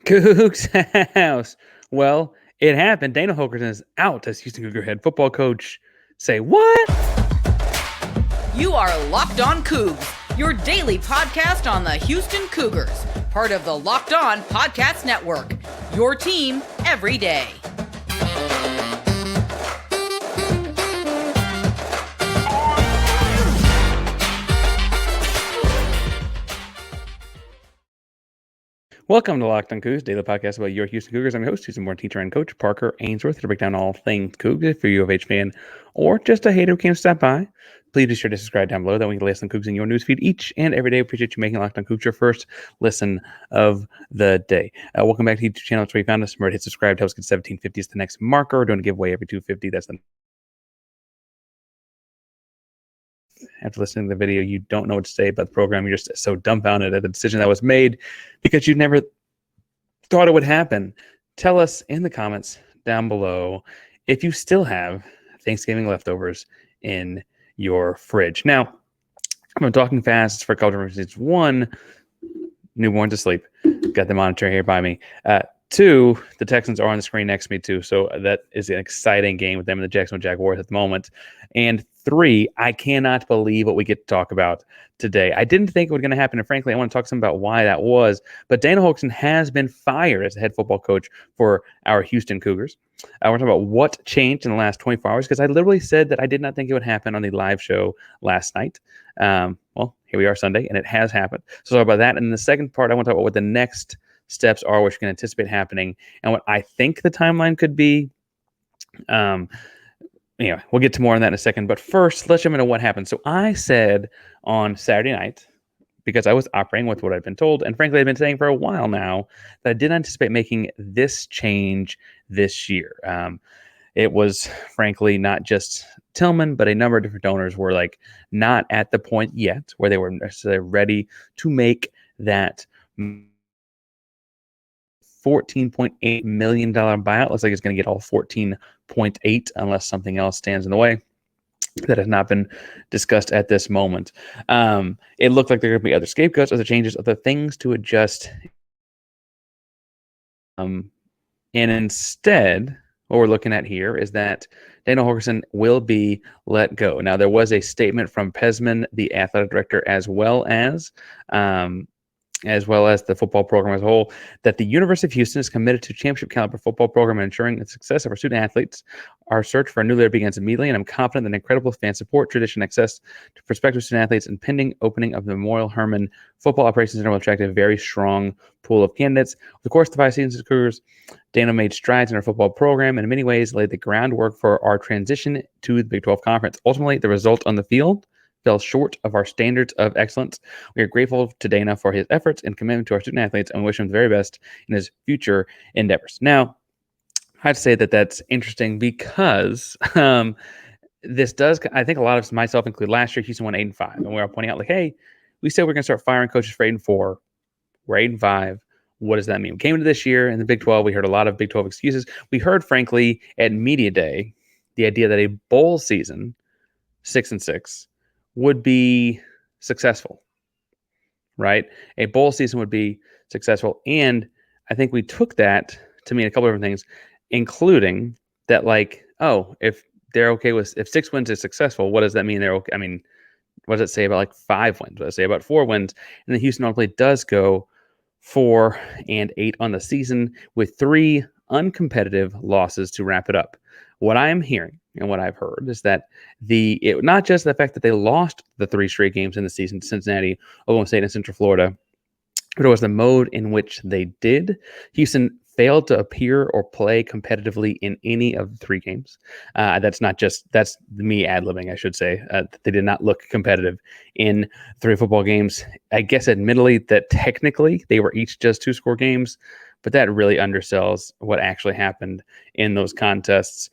Coogs House. Well, it happened. Dana Holgorsen is out as Houston Cougar head football coach. Say what? You are Locked On Cougs, your daily podcast on the Houston Cougars, part of the Locked On Podcast Network, your team every day. Welcome to Locked On Cougs, daily podcast about your Houston Cougars. I'm your host, Houston Born teacher and coach, Parker Ainsworth, to break down all things Cougs. If you're a U of H fan or just a hater who can't stop by, please be sure to subscribe down below. That we can listen to Cougs in your newsfeed each and every day. Appreciate you making Locked On Cougs your first listen of the day. Welcome back to the YouTube channel. That's where you found us. Remember to hit subscribe. Help us get 1750 is the next marker. We're doing a giveaway every 250. That's the after listening to the video, you don't know what to say about the program. You're just so dumbfounded at the decision that was made because you never thought it would happen. Tell us in the comments down below if you still have Thanksgiving leftovers in your fridge. Now, I'm talking fast for a couple of reasons. One, newborn's asleep. Got the monitor here by me. Two, the Texans are on the screen next to me too, so that is an exciting game with them and the Jacksonville Jaguars at the moment. And three, I cannot believe what we get to talk about today. I didn't think it was going to happen, and frankly, I want to talk some about why that was. But Dana Holgorsen has been fired as the head football coach for our Houston Cougars. I want to talk about what changed in the last 24 hours, because I literally said that I did not think it would happen on the live show last night. Well, here we are Sunday, and it has happened. So talk about that. And in the second part, I want to talk about what the next steps are, which we can anticipate happening, and what I think the timeline could be. Anyway, we'll get to more on that in a second. But first, let's jump into what happened. So I said on Saturday night, because I was operating with what I'd been told, and frankly, I've been saying for a while now, that I didn't anticipate making this change this year. It was, frankly, not just Tillman, but a number of different donors were like not at the point yet where they were necessarily ready to make that $14.8 million buyout. Looks like it's going to get all 14.8 unless something else stands in the way. That has not been discussed at this moment. It looked like there are going to be other scapegoats, other changes, other things to adjust. And instead, what we're looking at here is that Dana Holgorsen will be let go. Now, there was a statement from Pezman, the athletic director, as well as the football program as a whole, that the University of Houston is committed to championship caliber football program and ensuring the success of our student athletes. Our search for a new leader begins immediately, and I'm confident that incredible fan support, tradition, access to prospective student athletes, and pending opening of the Memorial Hermann Football Operations Center will attract a very strong pool of candidates. Over the course of the 5 seasons of Cougars, Dana made strides in our football program and in many ways laid the groundwork for our transition to the Big 12 Conference. Ultimately, the result on the field fell short of our standards of excellence. We are grateful to Dana for his efforts and commitment to our student athletes and wish him the very best in his future endeavors. Now, I have to say that that's interesting because this does, I think a lot of us, myself included, last year Houston won 8-5, and we were pointing out like, hey, we said we're going to start firing coaches for 8-4. We're 8-5. What does that mean? We came into this year in the Big 12. We heard a lot of Big 12 excuses. We heard, frankly, at Media Day, the idea that a bowl season, 6-6, would be successful, right? A bowl season would be successful. And I think we took that to mean a couple of different things, including that, like, oh, if they're okay with, if 6 wins is successful, what does that mean? They're okay. I mean, what does it say about like 5 wins? What does it say about 4 wins? And the Houston ultimately does go 4-8 on the season with 3 uncompetitive losses to wrap it up. What I am hearing and what I've heard is that not just the fact that they lost the 3 straight games in the season to Cincinnati, Oklahoma State, and Central Florida, but it was the mode in which they did. Houston failed to appear or play competitively in any of the 3 games. That's me ad-libbing, I should say. They did not look competitive in 3 football games. I guess admittedly that technically they were each just 2-score games, but that really undersells what actually happened in those contests.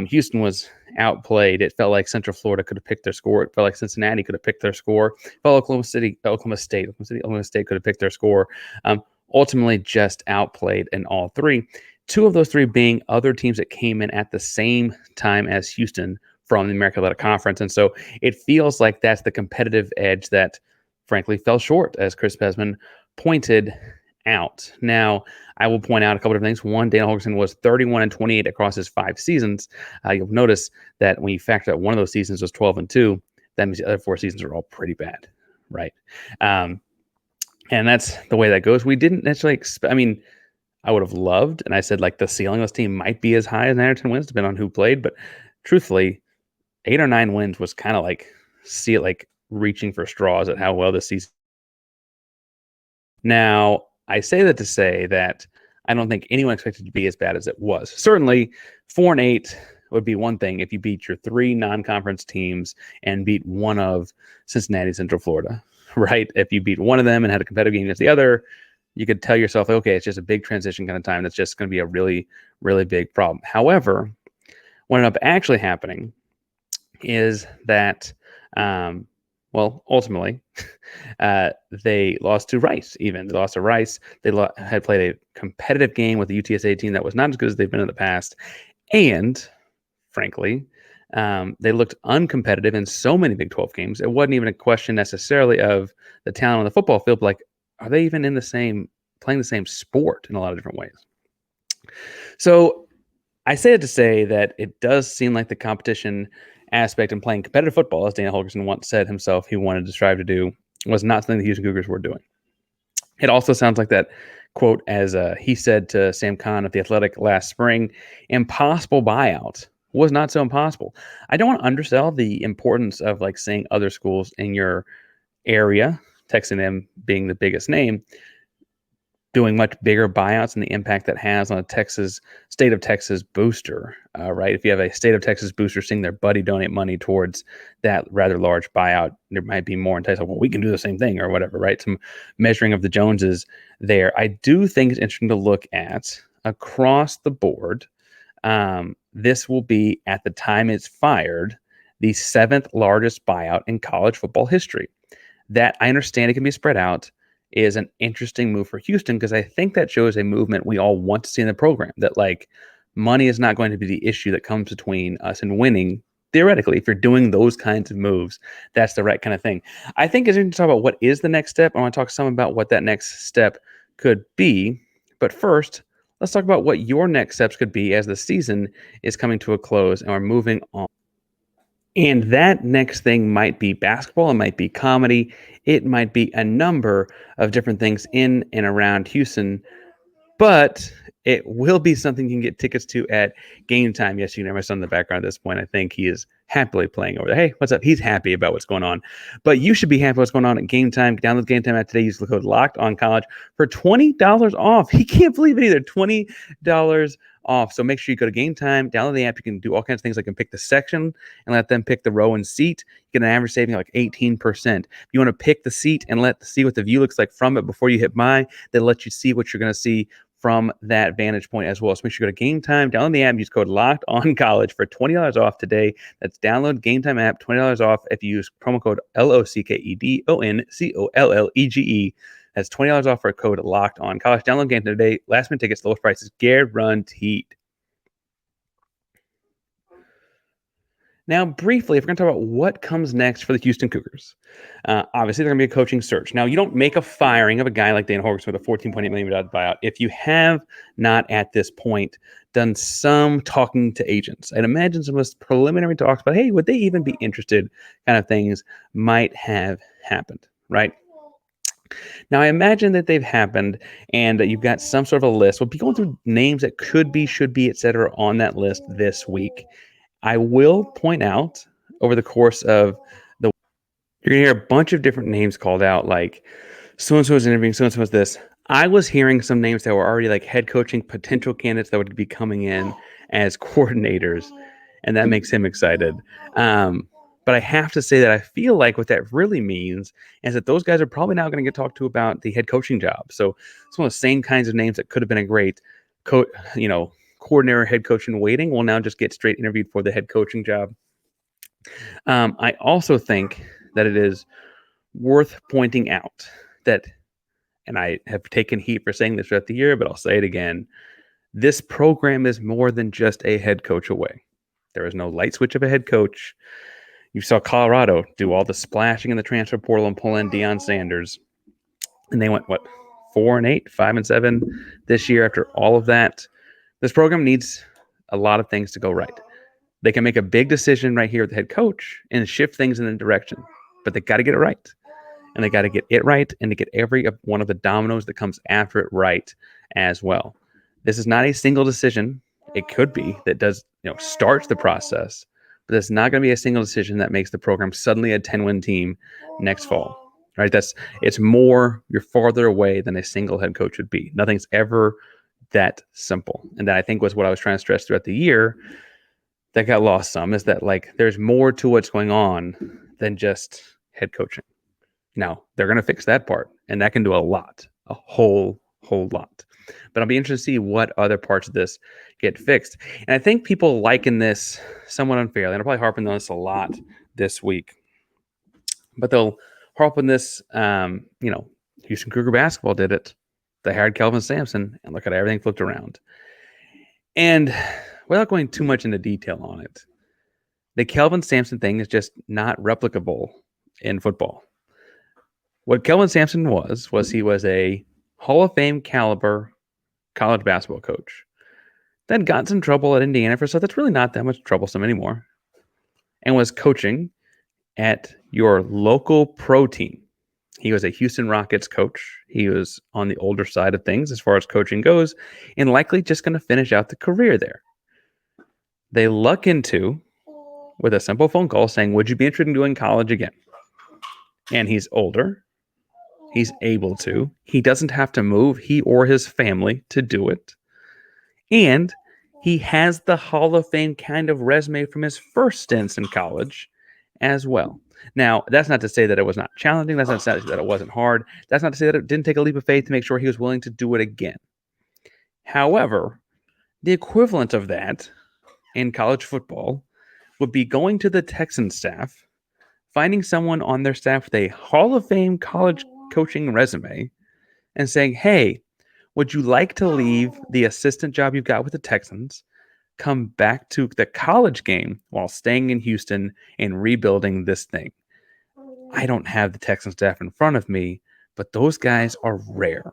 Houston was outplayed. It felt like Central Florida could have picked their score. It felt like Cincinnati could have picked their score. It felt like Oklahoma State could have picked their score. Ultimately just outplayed in all 3. 2 of those 3 being other teams that came in at the same time as Houston from the American Athletic Conference. And so it feels like that's the competitive edge that frankly fell short, as Chris Pezman pointed out. Now, I will point out a couple of things. One, Dana Holgorsen was 31-28 across his 5 seasons. You'll notice that when you factor out one of those seasons was 12-2, that means the other 4 seasons are all pretty bad, right? And that's the way that goes. We didn't necessarily I would have loved, and I said like the ceiling of this team might be as high as 9 or 10 wins, depending on who played. But truthfully, 8 or 9 wins was kind of like reaching for straws at how well this season. Now, I say that to say that I don't think anyone expected it to be as bad as it was. Certainly, 4-8 would be one thing if you beat your 3 non-conference teams and beat one of Cincinnati, Central Florida, right? If you beat one of them and had a competitive game against the other, you could tell yourself, okay, it's just a big transition kind of time. That's just going to be a really, really big problem. However, what ended up actually happening is that, ultimately, they lost to Rice. Even they lost to Rice. They had played a competitive game with the UTSA team that was not as good as they've been in the past, and frankly, they looked uncompetitive in so many Big 12 games. It wasn't even a question necessarily of the talent on the football field, but like, are they even playing the same sport in a lot of different ways? So I say it to say that it does seem like the competition aspect in playing competitive football, as Dana Holgorsen once said himself he wanted to strive to do, was not something the Houston Cougars were doing. It also sounds like that quote, as he said to Sam Kahn at The Athletic last spring, impossible buyout was not so impossible. I don't want to undersell the importance of like seeing other schools in your area, Texas A&M being the biggest name, doing much bigger buyouts and the impact that has on a state of Texas booster, right? If you have a state of Texas booster seeing their buddy donate money towards that rather large buyout, there might be more enticed, well, we can do the same thing or whatever, right? Some measuring of the Joneses there. I do think it's interesting to look at across the board. This will be, at the time it's fired, the 7th largest buyout in college football history. That, I understand it can be spread out, is an interesting move for Houston, because I think that shows a movement we all want to see in the program, that like money is not going to be the issue that comes between us and winning. Theoretically, if you're doing those kinds of moves, that's the right kind of thing. I think it's interesting to talk about what is the next step. I want to talk some about what that next step could be. But first, let's talk about what your next steps could be as the season is coming to a close and we're moving on. And that next thing might be basketball, it might be comedy, it might be a number of different things in and around Houston, but it will be something you can get tickets to at Gametime. Yes, you can hear my son in the background at this point. I think he is happily playing over there. Hey, what's up? He's happy about what's going on. But you should be happy about what's going on at Gametime. Download Gametime app today. Use the code LOCKEDONCollege for $20 off. He can't believe it either. $20 off. So make sure you go to Gametime, download the app. You can do all kinds of things like you can pick the section and let them pick the row and seat. You get an average saving of like 18%. If you want to pick the seat and see what the view looks like from it before you hit buy, they'll let you see what you're going to see from that vantage point as well. So make sure you go to Gametime, download the app, use code LOCKEDONCollege for $20 off today. That's download Gametime app, $20 off if you use promo code LOCKEDONCOLLEGE. That's $20 off for a code LOCKEDONCollege. Download Gametime today. Last minute tickets, lowest prices guaranteed. Now, briefly, if we're going to talk about what comes next for the Houston Cougars, obviously there's going to be a coaching search. Now, you don't make a firing of a guy like Dana Holgorsen with a $14.8 million buyout if you have not at this point done some talking to agents. I'd imagine some of those preliminary talks about, hey, would they even be interested kind of things might have happened, right? Now, I imagine that they've happened and that you've got some sort of a list. We'll be going through names that could be, should be, et cetera, on that list this week. I will point out over the course of you're going to hear a bunch of different names called out, like so-and-so is interviewing, so-and-so is this. I was hearing some names that were already like head coaching potential candidates that would be coming in as coordinators, and that makes him excited. But I have to say that I feel like what that really means is that those guys are probably now going to get talked to about the head coaching job. So some of the same kinds of names that could have been a great coordinator, head coach in waiting will now just get straight interviewed for the head coaching job. I also think that it is worth pointing out that, and I have taken heat for saying this throughout the year, but I'll say it again, this program is more than just a head coach away. There is no light switch of a head coach. You saw Colorado do all the splashing in the transfer portal and pull in Deion Sanders. And they went, 4-8, 5-7 this year after all of that. This program needs a lot of things to go right. They can make a big decision right here with the head coach and shift things in a direction, but they got to get it right. And they got to get it right and to get every one of the dominoes that comes after it right as well. This is not a single decision. It could be that does, starts the process, but it's not going to be a single decision that makes the program suddenly a 10-win team next fall. Right? It's more, you're farther away than a single head coach would be. Nothing's ever that simple. And that I think was what I was trying to stress throughout the year that got lost some, is that there's more to what's going on than just head coaching. Now, they're going to fix that part, and that can do a lot, a whole lot. But I'll be interested to see what other parts of this get fixed. And I think people liken this somewhat unfairly, and I'll probably harp on this a lot this week. But they'll harp on this, Houston Cougar basketball did it. They hired Kelvin Samson, and look at everything flipped around. And without going too much into detail on it, the Kelvin Samson thing is just not replicable in football. What Kelvin Samson was he was a Hall of Fame caliber college basketball coach. Then got in some trouble at Indiana for stuff that's really not that much troublesome anymore. And was coaching at your local pro team. He was a Houston Rockets coach. He was on the older side of things as far as coaching goes, and likely just going to finish out the career there. They luck into with a simple phone call saying, would you be interested in doing college again? And he's older. He's able to. He doesn't have to move, he or his family, to do it. And he has the Hall of Fame kind of resume from his first stints in college as well. Now, that's not to say that it was not challenging. That's not to say that it wasn't hard. That's not to say that it didn't take a leap of faith to make sure he was willing to do it again. However, the equivalent of that in college football would be going to the Texans staff, finding someone on their staff with a Hall of Fame college coaching resume and saying, hey, would you like to leave the assistant job you've got with the Texans, come back to the college game while staying in Houston and rebuilding this thing? I don't have the Texan staff in front of me, but those guys are rare,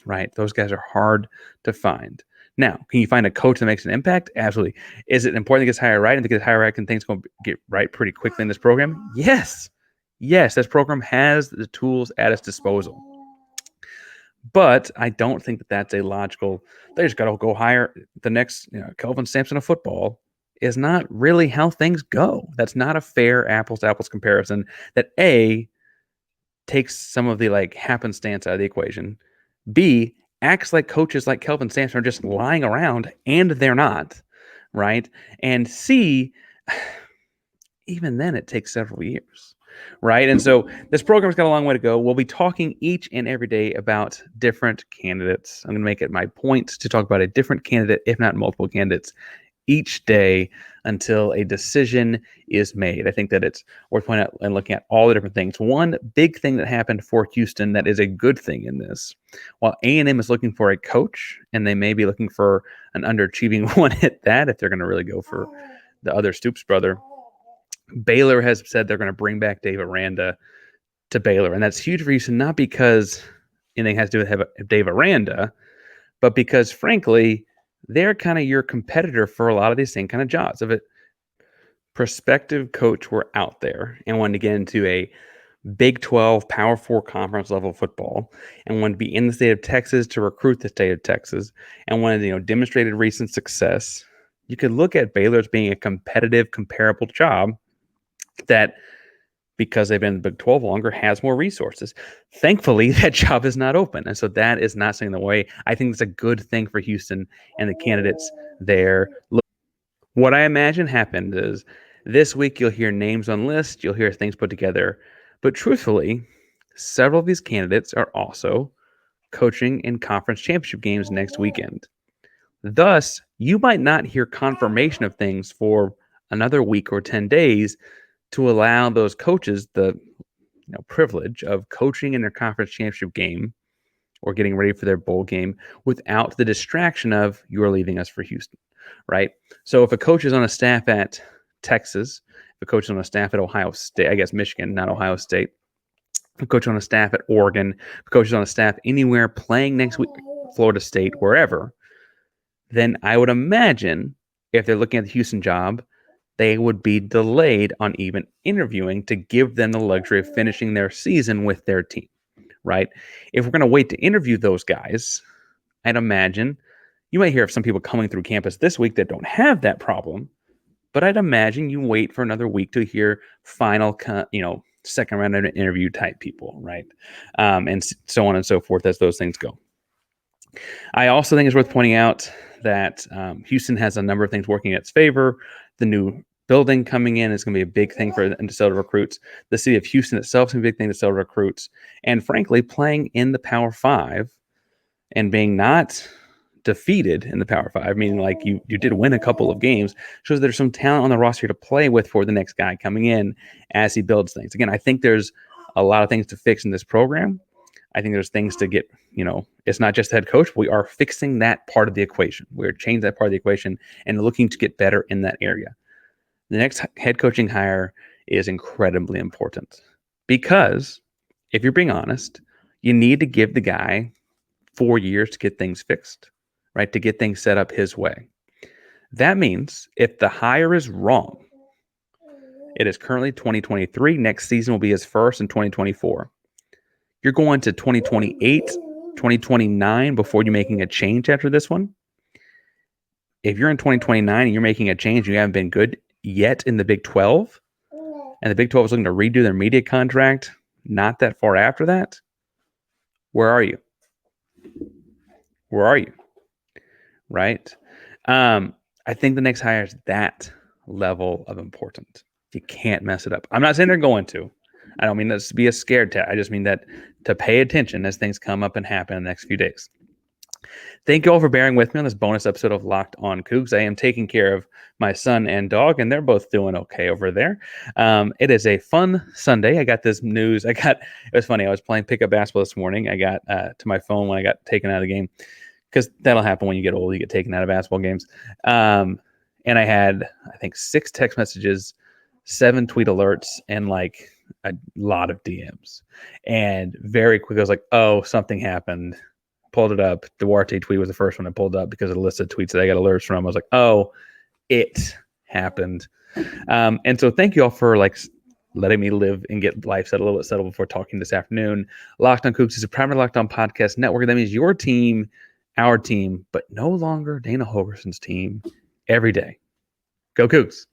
right? Those guys are hard to find. Now, can you find a coach that makes an impact? Absolutely. Is it important to get higher right and to get higher right? Can things go get right pretty quickly in this program? Yes. Yes, this program has the tools at its disposal. But I don't think that that's a logical, they just got to go hire the next Kelvin Samson of football is not really how things go. That's not a fair apples to apples comparison that A, takes some of the happenstance out of the equation, B, acts like coaches like Kelvin Samson are just lying around, and they're not, right? And C, even then it takes several years. Right. And so this program's got a long way to go. We'll be talking each and every day about different candidates. I'm going to make it my point to talk about a different candidate, if not multiple candidates, each day until a decision is made. I think that it's worth pointing out and looking at all the different things. One big thing that happened for Houston that is a good thing in this, while A&M is looking for a coach, and they may be looking for an underachieving one at that, if they're going to really go for the other Stoops brother, Baylor has said they're going to bring back Dave Aranda to Baylor. And that's huge for Houston, not because anything has to do with Dave Aranda, but because, frankly, they're kind of your competitor for a lot of these same kind of jobs. If a prospective coach were out there and wanted to get into a Big 12, Power 4 conference level football and wanted to be in the state of Texas to recruit the state of Texas and wanted, demonstrated recent success, you could look at Baylor as being a competitive, comparable job that, because they've been in the Big 12 longer, has more resources. Thankfully, that job is not open. And so that is not staying the way. I think it's a good thing for Houston and the candidates there. What I imagine happened is this week you'll hear names on lists, you'll hear things put together. But truthfully, several of these candidates are also coaching in conference championship games next weekend. Thus, you might not hear confirmation of things for another week or 10 days to allow those coaches the privilege of coaching in their conference championship game or getting ready for their bowl game without the distraction of you're leaving us for Houston, right? So if a coach is on a staff at Texas, if a coach is on a staff at Ohio State, I guess Michigan, not Ohio State, coach on a staff at Oregon, coaches on a staff anywhere playing next week, Florida State, wherever, then I would imagine if they're looking at the Houston job, they would be delayed on even interviewing to give them the luxury of finishing their season with their team, right? If we're going to wait to interview those guys, I'd imagine you might hear of some people coming through campus this week that don't have that problem, but I'd imagine you wait for another week to hear final, second round interview type people, right? And so on and so forth as those things go. I also think it's worth pointing out that Houston has a number of things working in its favor. The new building coming in is going to be a big thing for them to sell to recruits. The city of Houston itself is going to be a big thing to sell to recruits. And frankly, playing in the Power Five and being not defeated in the Power Five, meaning like you did win a couple of games, shows there's some talent on the roster to play with for the next guy coming in as he builds things. Again, I think there's a lot of things to fix in this program. I think there's things to get, it's not just the head coach. We are fixing that part of the equation. We're changing that part of the equation and looking to get better in that area. The next head coaching hire is incredibly important because if you're being honest, you need to give the guy 4 years to get things fixed, right? To get things set up his way. That means if the hire is wrong, it is currently 2023. Next season will be his first in 2024. You're going to 2028, 2029 before you're making a change after this one. If you're in 2029 and you're making a change and you haven't been good yet in the Big 12, and the Big 12 is looking to redo their media contract not that far after that, where are you? Where are you? Right? I think the next hire is that level of important. You can't mess it up. I'm not saying they're going to. I don't mean this to be a scared tag. I just mean that to pay attention as things come up and happen in the next few days. Thank you all for bearing with me on this bonus episode of Locked on Cougs. I am taking care of my son and dog, and they're both doing okay over there. It is a fun Sunday. I got this news. It was funny. I was playing pickup basketball this morning. I got to my phone when I got taken out of the game because that'll happen when you get old. You get taken out of basketball games. And I had, I think, 6 text messages, 7 tweet alerts, and like a lot of DMs. And very quick, I was like, oh, something happened. Pulled it up. Duarte tweet was the first one I pulled up because of the list of tweets that I got alerts from. I was like, oh, it happened. And so thank you all for letting me live and get life set a little bit settled before talking this afternoon. Locked on Coogs is a primary Locked on podcast network. That means your team, our team, but no longer Dana Holgorsen's team every day. Go Cougs.